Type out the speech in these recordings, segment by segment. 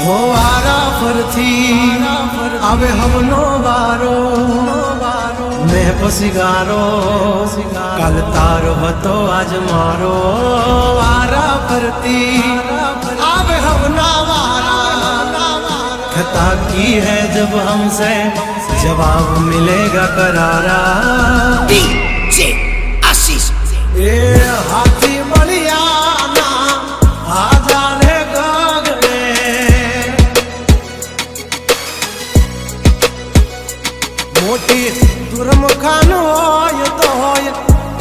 हो वारा फरथी आवे हमनो वारो मैं पसिगारो काल तारो हतो आज मारो वारा फरती आवे हमना वारा खता की है जब हमसे जवाब मिलेगा करारा डीजे आशीष ए हाथी बलिया ना आजा रे गगड़े मोटी दुर्मुखान होय तो होय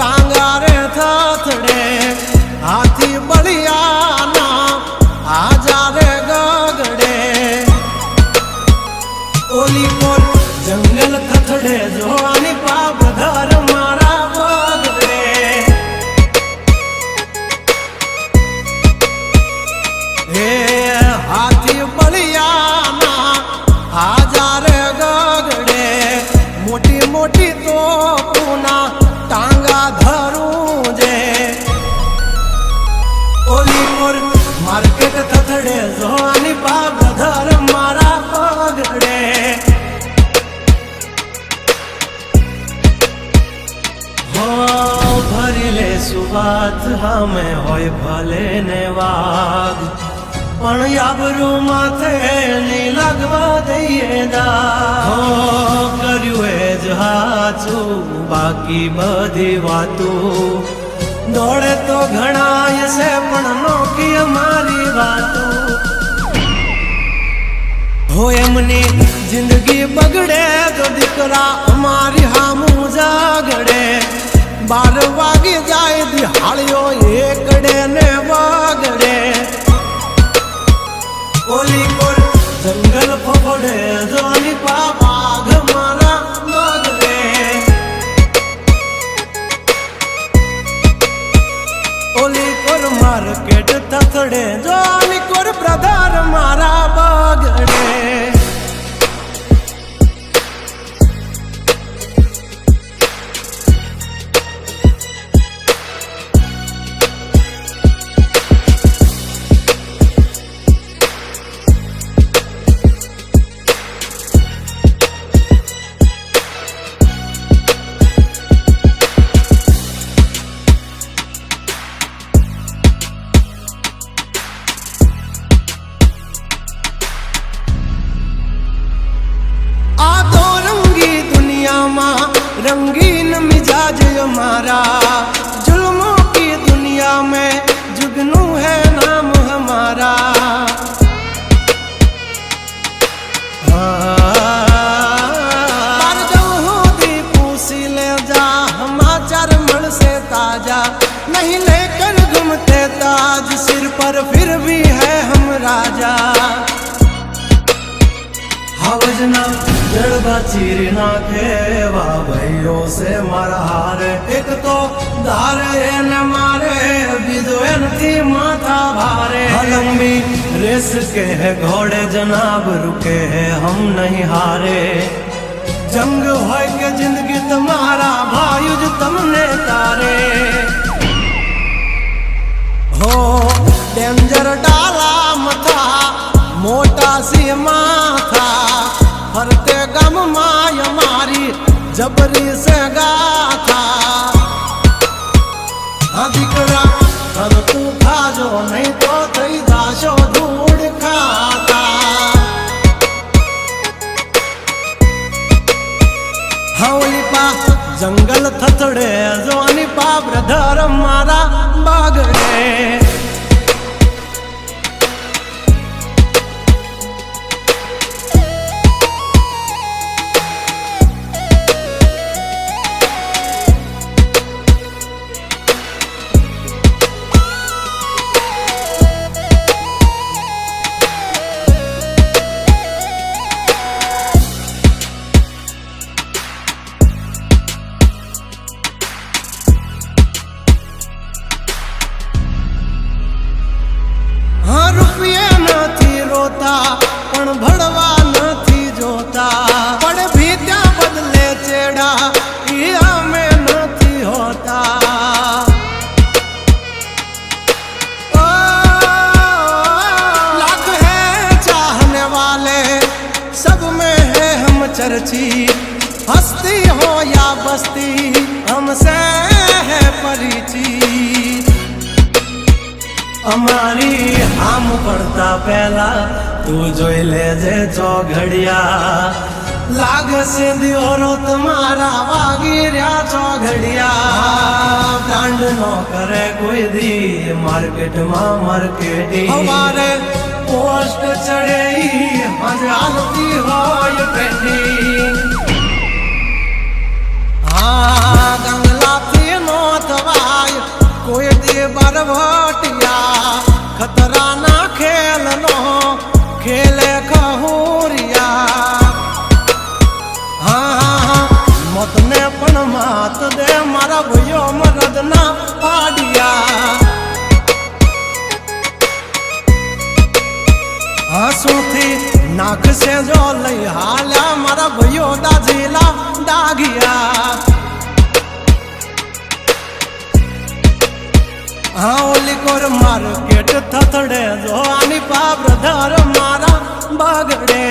टांगा रे थथड़े हाथी बलिया ना आजा रे गगड़े ओली कोर जंगल थथड़े जोनी पाप धर मारा बगड़े हे हाथी बलिया ना आजा रे गगड़े मोटी मोटी तो पूना टांगा धरूं जे ओली कोर मार्केट थथड़े जोनी पाप धर मारा बगड़े भरीले सुबात हमें होय भले ने वाग पण याबरू माथे नी लगवा दઈએ દા હો કર્યું એ જ હાચું બાકી બધી વાતું દોડે તો ઘણાય છે પણ નોકી અમારી વાતું हो एमनी जिंदगी बगड़े तो दिकरा हमारी हामू जागड़े 12 वागे जाए दिहाड़ियों एकड़े ने वागड़े ओली कोर जंगल फफड़े जोनी बाघ मारा मगड़े ओली कोर मार्केट थथड़े जोनी कोर ब्रदर मारा बगड़े रंगीन मिजाज हमारा जुल्मों की दुनिया में जुगनू है नाम हमारा पर जो दी पूसी ले जा समाचार मन से ताजा नहीं लेकर घूमते ताज सिर पर फिर भी है हम राजा हवजना जड़बा चीर नाखे वाह भाइयों से मारा हारे एक तो धारे न मारे बिजोए थी माथा भारे लंबी रेस के है घोड़े जनाब रुके हैं हम नहीं हारे जंग हो के जिंदगी तुम्हारा भायुज तुमने तारे हो डेंजर डाला मथा मोटा सी माथा फरते गम माय मारी जबरी से गाथा अधिकरा कर तू खाजो नहीं तो थई दाशो धूड़ खाता हवली पा जंगल थथड़े जोनी पा ब्रदर मारा बागड़े पण भड़वा नहीं जोता पण भी त्या बदले चेड़ा इया में नहीं होता लाख है चाह परिचित हस्ती हो या बस्ती हमसे है परिचित અમારી આમ પડતા પહેલા તું જોઈ લેજે ચોઘડિયા લાગશે દિયોરો તમારા વાગી રહ્યા ચોઘડિયા બ્રાન્ડ નો કરે કોઈ દી માર્કેટમાં માર્કેટિંગ અમારે પોસ્ટ ચડે હાલતી હોય ટ્રેન્ડિંગ હા ગંગલાથી નો થવાય કોઈ દી બરવટિયા ખતરાના ખેલનો ખેલે ખહુરિયા હા મતને પણ માત દે મારા ભાઈઓ મરદના પાડિયા હસુથી નાખશે જો લઈ હાલ્યા મારા ભાઈઓ દાજીલા ડાઘિયા હા ઓલી કોર માર્કેટ થથડે જો આની પા બ્રધર મારા બગડે